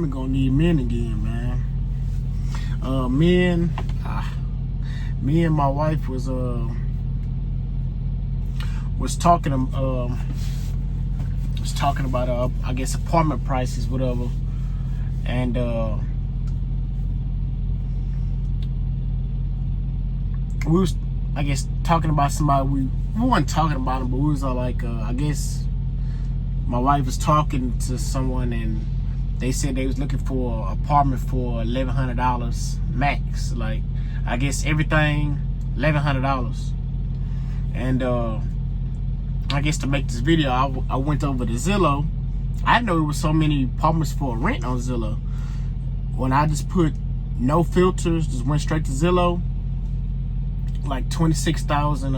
women gonna need men again, man. Me and my wife was talking about I guess apartment prices, whatever, and we was, I guess, talking about somebody. We weren't talking about them, but we was like, I guess my wife was talking to someone, and they said they was looking for an apartment for $1,100 max. Like, I guess everything $1,100. And I guess to make this video, I went over to Zillow. I didn't know there was so many apartments for rent on Zillow. When I just put no filters, just went straight to Zillow, like 26,000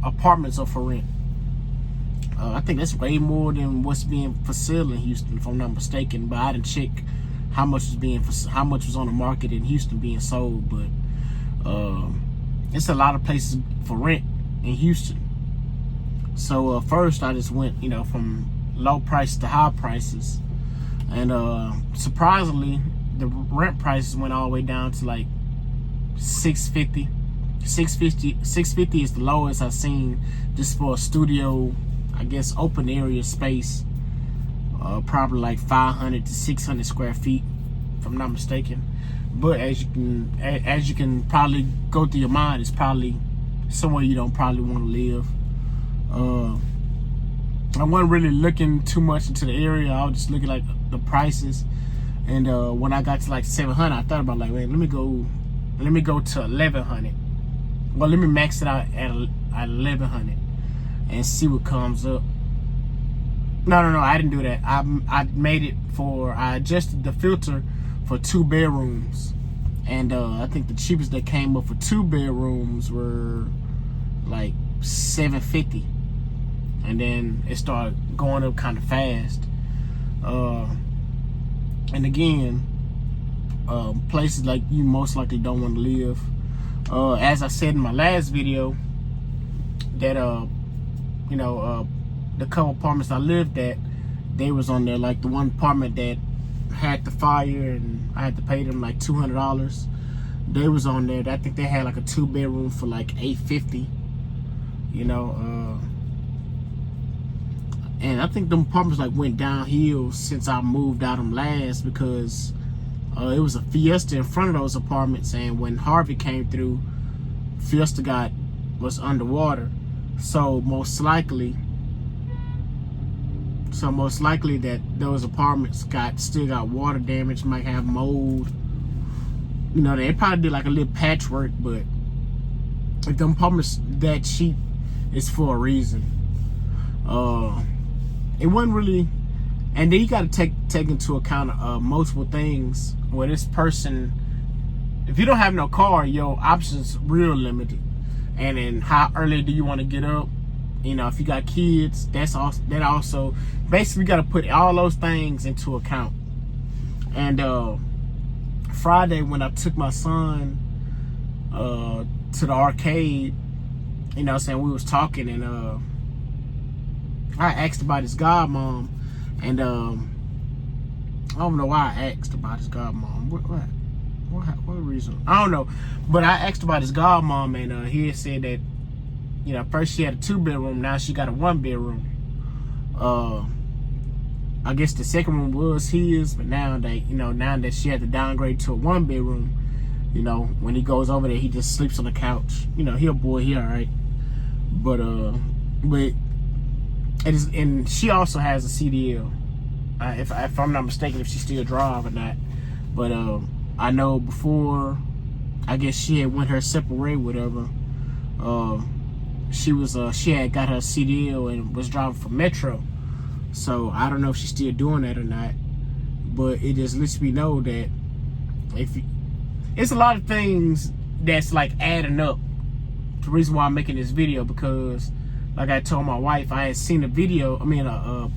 apartments are for rent. I think that's way more than what's being for sale in Houston, if I'm not mistaken. But I didn't check how much was on the market in Houston being sold. But it's a lot of places for rent in Houston. So first I just went, from low price to high prices, and surprisingly, the rent prices went all the way down to like $650. $650 is the lowest I've seen just for a studio, I guess, open area space. Probably like 500 to 600 square feet, if I'm not mistaken. But as you can probably go through your mind, it's probably somewhere you don't probably want to live. I wasn't really looking too much into the area. I was just looking like the prices. And when I got to like 700, I thought about like, wait, let me go to 1,100. Well, let me max it out at 1,100 and see what comes up. No, I didn't do that. I adjusted the filter for 2 bedrooms, and I think the cheapest that came up for 2 bedrooms were like $750, and then it started going up kind of fast. And again, places like you most likely don't want to live. As I said in my last video, that the couple apartments I lived at, they was on there. Like the one apartment that had the fire and I had to pay them like $200. They was on there. I think they had like a 2 bedroom for like $850. And I think them apartments like went downhill since I moved out them last, because it was a Fiesta in front of those apartments, and when Harvey came through, Fiesta was underwater. So most likely that those apartments still got water damage, might have mold. They probably did like a little patchwork, but if them apartments that cheap, it's for a reason. It wasn't really, and then you got to take into account multiple things. Where this person, if you don't have no car, your options real limited. And then how early do you want to get up? If you got kids, that also basically got to put all those things into account. And Friday, when I took my son to the arcade, we was talking, and I asked about his godmom, and I don't know why I asked about his godmom. What reason? I don't know. But I asked about his godmom, and he had said that, first she had a 2 bedroom, now she got a 1 bedroom. I guess the second room was his, but now that she had to downgrade to a 1 bedroom, when he goes over there, he just sleeps on the couch. He a boy, he all right. But it is, and she also has a CDL. If I'm not mistaken, if she still drive or not. But I know before, I guess she had went her separate way, whatever. She had got her CDL and was driving for Metro. So I don't know if she's still doing that or not. But it just lets me know that it's a lot of things that's like adding up. The reason why I'm making this video, because like I told my wife, I had seen a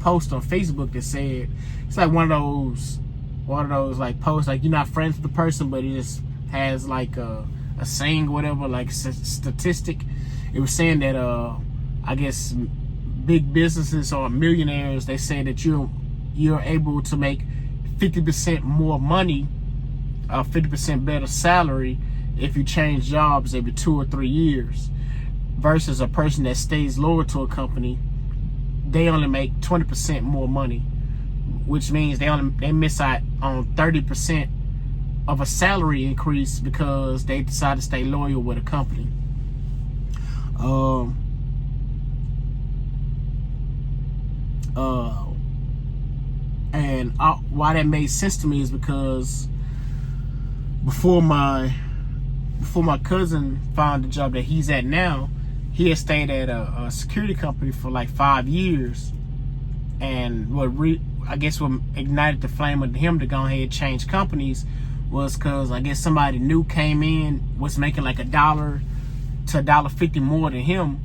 post on Facebook that said, it's like one of those like posts, like you're not friends with the person, but it just has like a saying or whatever, like statistic. It was saying that I guess big businesses or millionaires, they say that you're able to make 50% more money, 50% better salary if you change jobs every 2 or 3 years, versus a person that stays loyal to a company. They only make 20% more money, which means they miss out on 30% of a salary increase because they decide to stay loyal with a company. And why that made sense to me is because before my cousin found the job that he's at now, he had stayed at a security company for like 5 years, and what ignited the flame of him to go ahead and change companies was because I guess somebody new came in, was making like $1 to $1.50 more than him,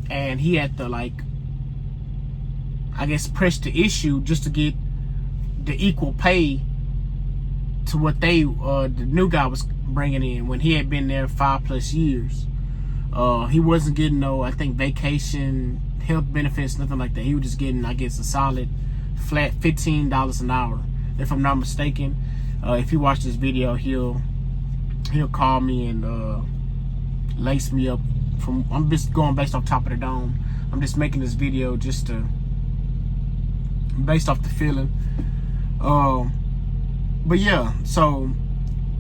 and he had to, like, I guess, press the issue just to get the equal pay to what the new guy was bringing in when he had been there 5+ years. He wasn't getting no, I think, vacation, health benefits, nothing like that. He was just getting, I guess, a solid flat $15 an hour, if I'm not mistaken. If you watch this video, he'll call me and lace me up. I'm just going based off top of the dome. I'm just making this video just to based off the feeling. But yeah, so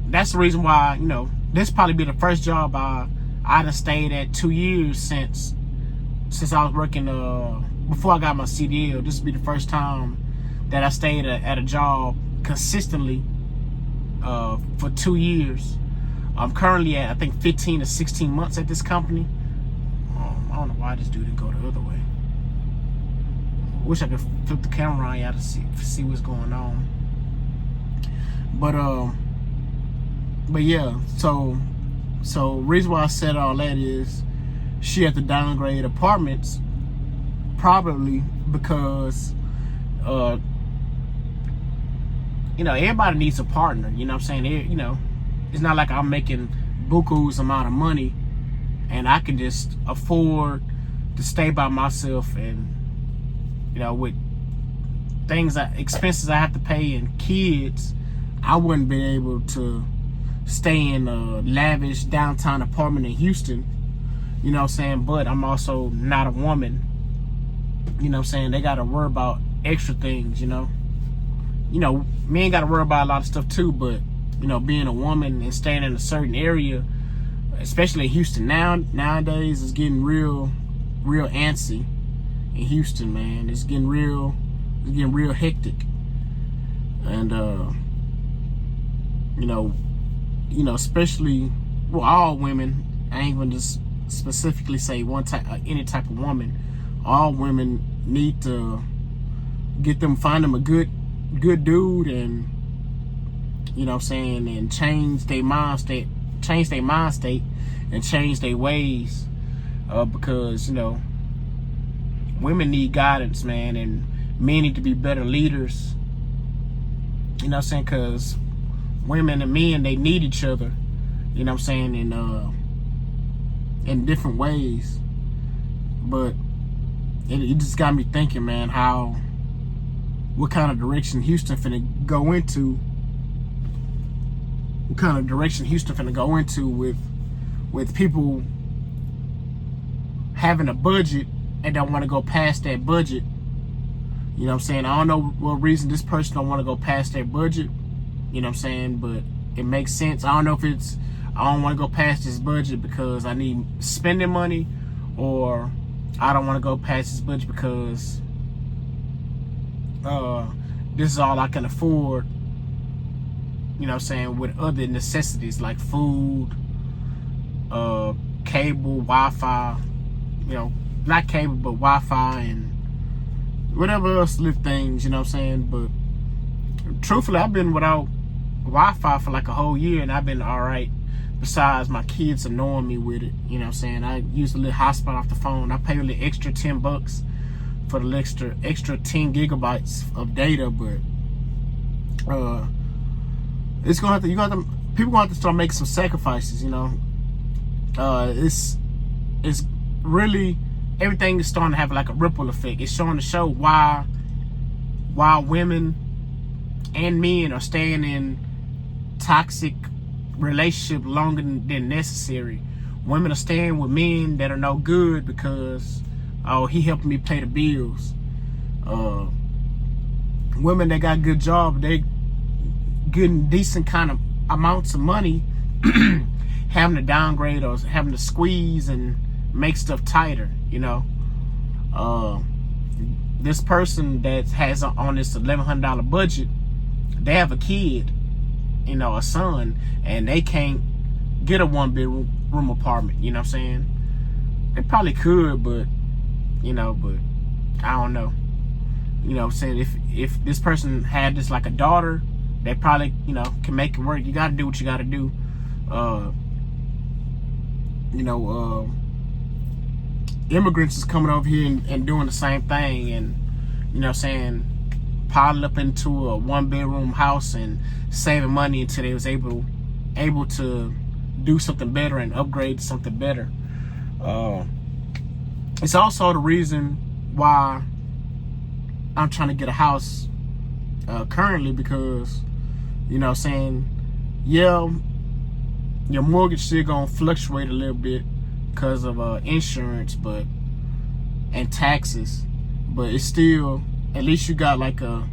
that's the reason why, you know, this probably be the first job I done stayed at 2 years since I was working before I got my CDL. This will be the first time that I stayed at a job consistently for 2 years. I'm currently at, I think, 15 to 16 months at this company. I don't know why this dude didn't go the other way. Wish I could flip the camera on y'all to see what's going on. But yeah, so reason why I said all that is she had to downgrade apartments, probably because you know, everybody needs a partner. You know what I'm saying? You know, it's not like I'm making buku's amount of money and I can just afford to stay by myself, and you know, with expenses I have to pay and kids, I wouldn't be able to stay in a lavish downtown apartment in Houston. You know what I'm saying? But I'm also not a woman. You know what I'm saying? They got to worry about extra things, you know. You know, men got to worry about a lot of stuff too, but, you know, being a woman and staying in a certain area, especially in Houston nowadays, is getting real antsy in Houston, man. It's getting real hectic. And you know, especially, well, all women, I ain't gonna just specifically say any type of woman. All women need to find them a good dude, and you know what I'm saying, and change their mind state and change their ways, because, you know, women need guidance, man, and men need to be better leaders. You know what I'm saying? Because women and men, they need each other, you know what I'm saying, in different ways. But it just got me thinking, man, what kind of direction Houston finna go into. What kind of direction Houston finna go into with people having a budget and don't want to go past that budget. You know what I'm saying? I don't know what reason this person don't want to go past their budget. You know what I'm saying? But it makes sense. I don't know if it's, I don't want to go past this budget because I need spending money, or I don't want to go past this budget because this is all I can afford. You know what I'm saying? With other necessities like food, cable, Wi-Fi, you know, not cable, but Wi-Fi and whatever else little things, you know what I'm saying? But truthfully, I've been without Wi-Fi for like a whole year, and I've been all right. Besides my kids annoying me with it, you know what I'm saying? I use a little hotspot off the phone. I pay a little extra $10 for the extra 10 gigabytes of data, but it's gonna have to, people gonna have to start making some sacrifices, you know. It's really, everything is starting to have like a ripple effect. It's showing to show why women and men are staying in toxic relationship longer than necessary. Women are staying with men that are no good because, oh, he helping me pay the bills. Women that got good job, they getting decent kind of amounts of money, having to downgrade or having to squeeze and make stuff tighter, you know. This person that has on this $1,100 budget, they have a kid, you know, a son, and they can't get a 1-bedroom apartment, you know what I'm saying? They probably could, but, you know, but I don't know. You know what I'm saying? If this person had this like a daughter, they probably, you know, can make it work. You got to do what you got to do. You know, immigrants is coming over here and doing the same thing, and, you know what I'm saying, piling up into a 1-bedroom house and saving money until they was able to do something better and upgrade to something better. It's also the reason why I'm trying to get a house currently, because, you know what I'm saying, yeah, your mortgage still gonna fluctuate a little bit because of insurance and taxes, but it's still, at least you got like a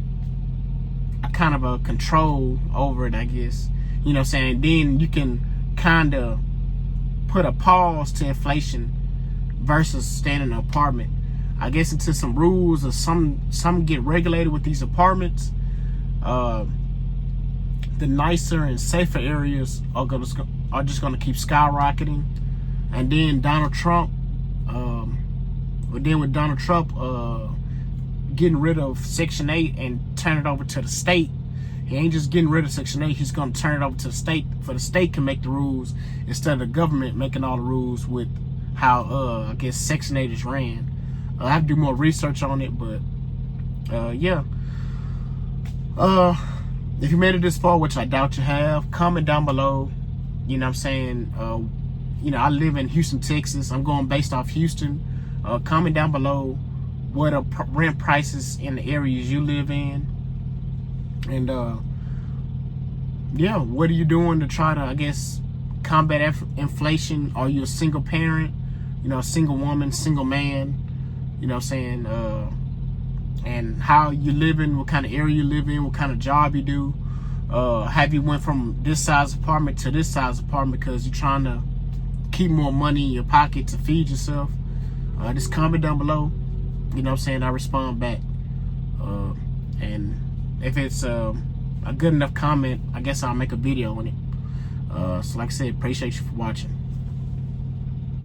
kind of a control over it, I guess. You know what I'm saying? Then you can kind of put a pause to inflation versus staying in an apartment. I guess until some rules or some get regulated with these apartments, the nicer and safer areas are just gonna keep skyrocketing. And then Donald Trump, getting rid of Section 8 and turning it over to the state. He ain't just getting rid of Section 8, he's gonna turn it over to the state, for the state can make the rules instead of the government making all the rules with how I guess Section 8 is ran. I have to do more research on it, but yeah. If you made it this far, which I doubt you have, comment down below. You know what I'm saying? You know, I live in Houston, Texas. I'm going based off Houston. Comment down below what are rent prices in the areas you live in. And yeah, what are you doing to try to, I guess, combat inflation? Are you a single parent? You know, a single woman, single man? You know what I'm saying? And how you living, what kind of area you live in, what kind of job you do. Have you went from this size apartment to this size apartment because you're trying to keep more money in your pocket to feed yourself? Just comment down below. You know what I'm saying? I respond back. And if it's a good enough comment, I guess I'll make a video on it. So like I said, appreciate you for watching.